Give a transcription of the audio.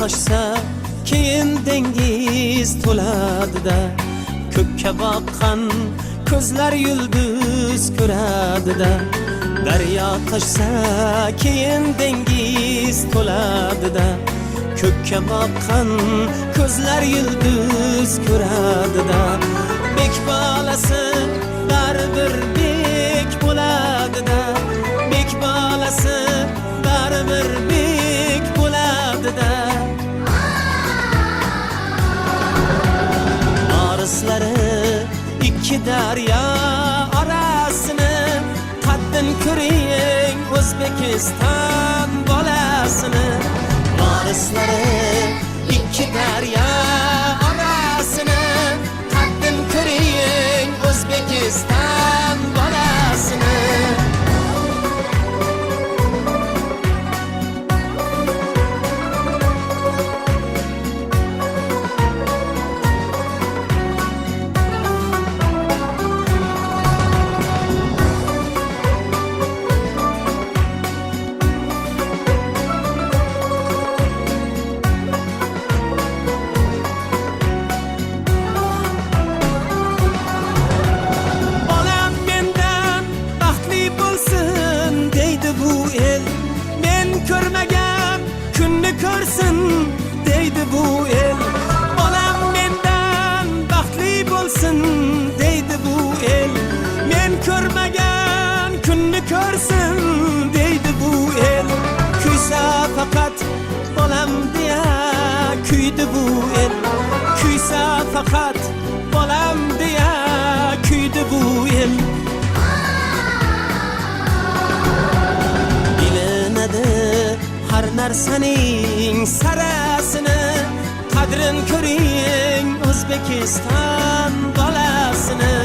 toshsa keyin dengiz to'ladida, ko'kka boqqan ko'zlar yulduz ko'radida. Daryo toshsa keyin dengiz to'ladida, ko'kka boqqan ko'zlar yulduz ko'radida. Bek bolasi baribir bek bo'ladida, bek bolasi baribir bek bo'ladida. Orislari ikki daryo orasini, qaddin ko'ring O'zbekiston bolasini. Orislari ikki daryo orasini, qaddin ko'ring O'zbekiston bolasini. Ko'rmagan kunni ko'rsin deydi bu el. Bolam mendan baxtli bo'lsin deydi bu el. Men ko'rmagan kunni ko'rsin deydi bu el. Kuysa faqat bolam deya kuydi bu el. Kuysa faqat bolam deya kuydi bu el. Har narsaning sarasini, qadrin ko'ring O'zbekiston bolasini.